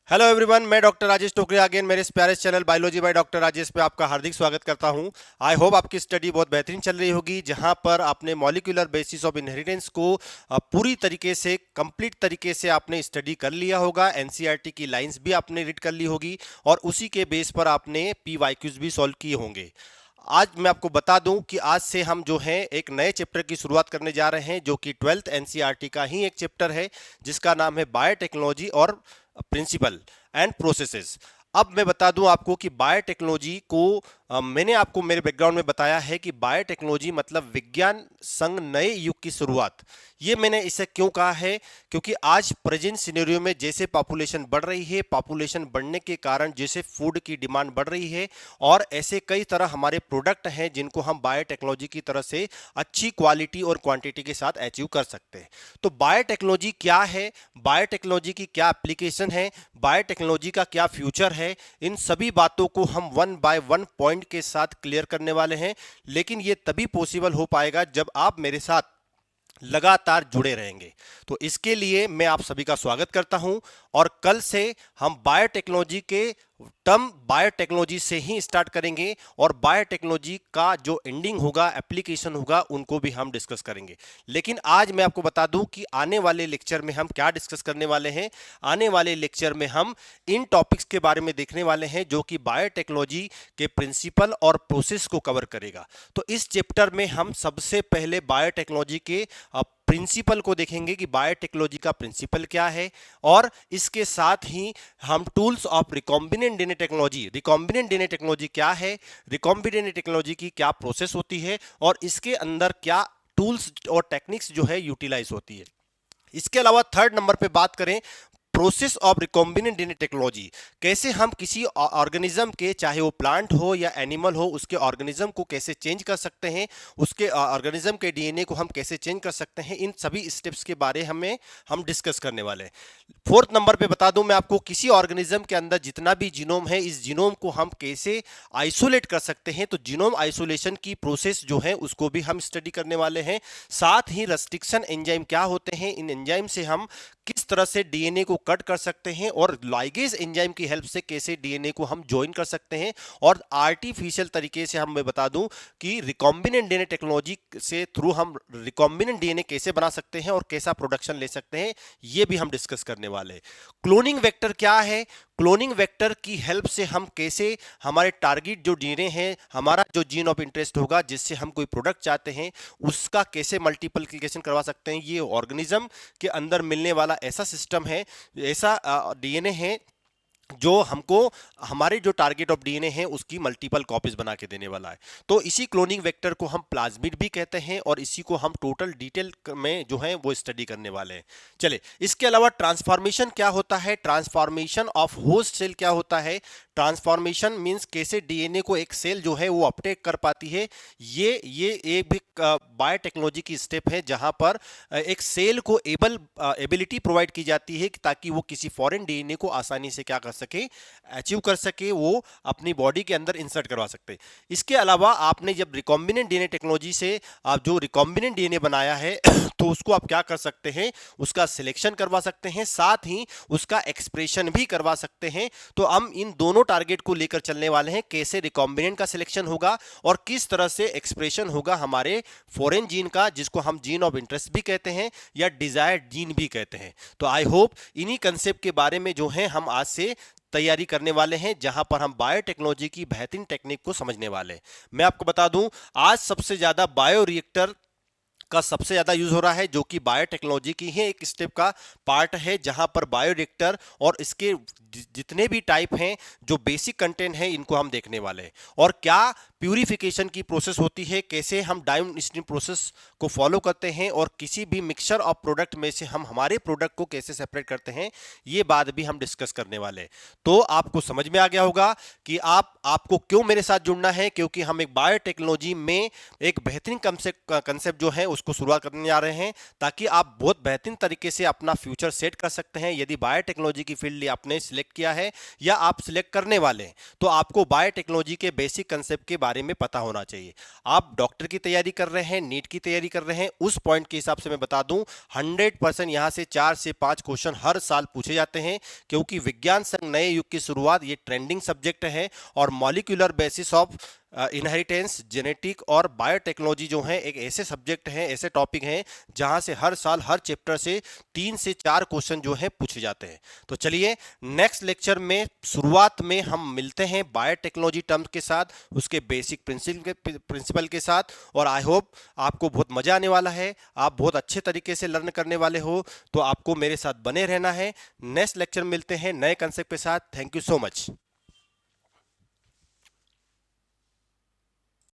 Hello everyone, मैं doctor Rajesh टोकरिया again मेरे इस प्यारे channel biology by doctor Rajesh पे आपका हार्दिक स्वागत करता हूं। आई होप आपकी स्टडी बहुत बेहतरीन चल रही होगी, जहां पर आपने मॉलिक्यूलर बेसिस ऑफ इनहेरिटेंस को पूरी तरीके से कंप्लीट तरीके से आपने स्टडी कर लिया होगा। एनसीईआरटी की लाइंस भी आपने रीड कर ली होगी और उसी के बेस पर आपने पीवाईक्यूज भी सॉल्व किए होंगे। आज मैं आपको बता दूं कि आज से हम जो है एक नए चैप्टर की शुरुआत करने जा रहे हैं, जो कि 12th एनसीईआरटी का ही एक चैप्टर है, जिसका नाम है बायोटेक्नोलॉजी और प्रिंसिपल एंड प्रोसेसेस। अब मैं बता दूं आपको कि बायोटेक्नोलॉजी को मैंने आपको मेरे बैकग्राउंड में बताया है कि बायोटेक्नोलॉजी मतलब विज्ञान संग नए युग की शुरुआत। ये मैंने इसे क्यों कहा है, क्योंकि आज प्रेजेंट सिनेरियो में जैसे पॉपुलेशन बढ़ रही है, पॉपुलेशन बढ़ने के कारण जैसे फूड की डिमांड बढ़ रही है और ऐसे कई तरह हमारे प्रोडक्ट हैं जिनको हम बायोटेक्नोलॉजी की तरह से अच्छी क्वालिटी और क्वांटिटी के साथ अचीव कर सकते हैं। तो बायोटेक्नोलॉजी क्या है, बायोटेक्नोलॉजी की क्या एप्लीकेशन है, बायोटेक्नोलॉजी का क्या फ्यूचर है, इन सभी बातों को हम वन बाय वन पॉइंट के साथ क्लियर करने वाले हैं। लेकिन यह तभी पॉसिबल हो पाएगा जब आप मेरे साथ लगातार जुड़े रहेंगे। तो इसके लिए मैं आप सभी का स्वागत करता हूं और कल से हम बायोटेक्नोलॉजी के टर्म बायोटेक्नोलॉजी से ही स्टार्ट करेंगे और बायोटेक्नोलॉजी का जो एंडिंग होगा, एप्लीकेशन होगा, उनको भी हम डिस्कस करेंगे। लेकिन आज मैं आपको बता दूं कि आने वाले लेक्चर में हम क्या डिस्कस करने वाले हैं। आने वाले लेक्चर में हम इन टॉपिक्स के बारे में देखने वाले हैं जो कि बायोटेक्नोलॉजी के प्रिंसिपल और प्रोसेस को कवर करेगा। तो इस चैप्टर में हम सबसे पहले बायोटेक्नोलॉजी के प्रिंसिपल को देखेंगे कि बायोटेक्नोलॉजी का प्रिंसिपल क्या है, और इसके साथ ही हम tools of recombinant DNA technology, recombinant DNA technology क्या है, रिकॉम्बिनेंट डीएनए टेक्नोलॉजी की क्या प्रोसेस होती है और इसके अंदर क्या टूल्स और टेक्निक्स जो है यूटिलाइज होती है। इसके अलावा थर्ड नंबर पे बात करें process of recombinant DNA technology, कैसे हम किसी ऑर्गेनिज्म के, चाहे वो प्लांट हो या एनिमल हो, उसके ऑर्गेनिज्म को कैसे चेंज कर सकते हैं, उसके ऑर्गेनिज्म के डीएनए को हम कैसे चेंज कर सकते हैं, इन सभी स्टेप्स के बारे में हम डिस्कस करने वाले हैं। फोर्थ नंबर पे बता दूं मैं आपको, किसी ऑर्गेनिज्म के अंदर जितना भी जीनोम है, इस जीनोम को हम कैसे आइसोलेट कर सकते हैं। तो जीनोम आइसोलेशन की प्रोसेस जो है उसको भी हम स्टडी करने वाले हैं। साथ ही रेस्ट्रिक्शन एंजाइम क्या होते हैं, इन एंजाइम से हम किस तरह से डीएनए को कट कर सकते हैं और लाइगेज एंजाइम की हेल्प से कैसे डीएनए को हम ज्वाइन कर सकते हैं, और आर्टिफिशियल तरीके से हम मैं बता दूं कि रिकॉम्बिनेंट डीएनए टेक्नोलॉजी से थ्रू हम रिकॉम्बिनेंट डीएनए कैसे बना सकते हैं और कैसा प्रोडक्शन ले सकते हैं, ये भी हम डिस्कस करने वाले हैं। क्लोनिंग वेक्टर क्या है, क्लोनिंग वेक्टर की हेल्प से हम कैसे हमारे टारगेट जो डीएनए है, हमारा जो जीन ऑफ इंटरेस्ट होगा जिससे हम कोई प्रोडक्ट चाहते हैं, उसका कैसे मल्टीप्लिकेशन करवा सकते हैं। ये ऑर्गेनिज्म के अंदर मिलने वाला ऐसा सिस्टम है, ऐसा डीएनए है जो हमको हमारे जो टारगेट ऑफ डीएनए है उसकी मल्टीपल कॉपीज बना के देने वाला है। तो इसी क्लोनिंग वेक्टर को हम प्लाज्मिड भी कहते हैं और इसी को हम टोटल डिटेल में जो है वो स्टडी करने वाले हैं। चले, इसके अलावा ट्रांसफॉर्मेशन क्या होता है, ट्रांसफॉर्मेशन ऑफ होस्ट सेल क्या होता है, ट्रांसफॉर्मेशन मींस कैसे डीएनए को एक सेल जो है वो अपटेक कर पाती है। ये एक भी बायोटेक्नोलॉजी की स्टेप है जहां पर एक सेल को एबिलिटी प्रोवाइड की जाती है ताकि वो किसी फॉरेन डीएनए को आसानी से क्या कर सके, अचीव कर सके, वो अपनी बॉडी के अंदर इंसर्ट करवा सकते हैं। इसके अलावा आपने जब रिकॉम्बिनेंट डीएनए टेक्नोलॉजी से आप जो रिकॉम्बिनेंट डीएनए बनाया है तो उसको आप क्या कर सकते हैं, उसका सिलेक्शन करवा सकते हैं, साथ ही उसका एक्सप्रेशन भी करवा सकते हैं। तो हम इन दोनों टारगेट को लेकर चलने वाले हैं, कैसे रिकॉम्बिनेंट का सिलेक्शन होगा और किस तरह से एक्सप्रेशन होगा हमारे फॉरेन जीन का, जिसको हम जीन ऑफ इंटरेस्ट भी कहते हैं या डिजायर्ड जीन भी कहते हैं। तो आई होप इन्हीं कंसेप्ट के बारे में जो है हम आज से तैयारी करने वाले हैं, जहां पर हम बायोटेक्नोलॉजी की बेहतरीन टेक्निक को समझने वाले हैं। मैं आपको बता दूं, आज सबसे ज्यादा बायो रिएक्टर का सबसे ज्यादा यूज हो रहा है, जो कि बायोटेक्नोलॉजी की ही एक स्टेप का पार्ट है, जहां पर बायोरिएक्टर और इसके जितने भी टाइप हैं, जो बेसिक कंटेंट है, इनको हम देखने वाले हैं। और क्या प्यूरिफिकेशन की प्रोसेस होती है, कैसे हम डाउनस्ट्रीम प्रोसेस को फॉलो करते हैं और किसी भी मिक्सचर ऑफ प्रोडक्ट में से हम हमारे प्रोडक्ट को कैसे सेपरेट करते हैं, ये बात भी हम डिस्कस करने वाले हैं। तो आपको समझ में आ गया होगा कि आपको क्यों मेरे साथ जुड़ना है, क्योंकि हम एक बायोटेक्नोलॉजी में एक बेहतरीन कंसेप्ट जो है उसको शुरुआत करने जा रहे हैं, ताकि आप बहुत बेहतरीन तरीके से अपना फ्यूचर सेट कर सकते हैं। यदि बायोटेक्नोलॉजी की फील्ड आपने सिलेक्ट किया है या आप सिलेक्ट करने वाले हैं, तो आपको बायोटेक्नोलॉजी के बेसिक कंसेप्ट के बारे में पता होना चाहिए। आप डॉक्टर की तैयारी कर रहे हैं, नीट की तैयारी कर रहे हैं, उस पॉइंट के हिसाब से मैं बता दूं 100% यहां से 4 से 5 क्वेश्चन हर साल पूछे जाते हैं, क्योंकि विज्ञान संग नए युग की शुरुआत ये ट्रेंडिंग सब्जेक्ट है और molecular basis of inheritance, genetic और बायोटेक्नोलॉजी जो है एक ऐसे सब्जेक्ट हैं, ऐसे टॉपिक हैं जहां से हर साल हर चैप्टर से 3 से 4 क्वेश्चन जो है पूछे जाते हैं। तो चलिए नेक्स्ट लेक्चर में शुरुआत में हम मिलते हैं बायोटेक्नोलॉजी टर्म के साथ, उसके बेसिक प्रिंसिपल के साथ, और आई होप आपको बहुत मजा आने वाला है, आप बहुत अच्छे तरीके से लर्न करने वाले हो। तो आपको मेरे साथ बने रहना है। नेक्स्ट लेक्चर मिलते हैं नए कंसेप्ट के साथ। Thank you so much.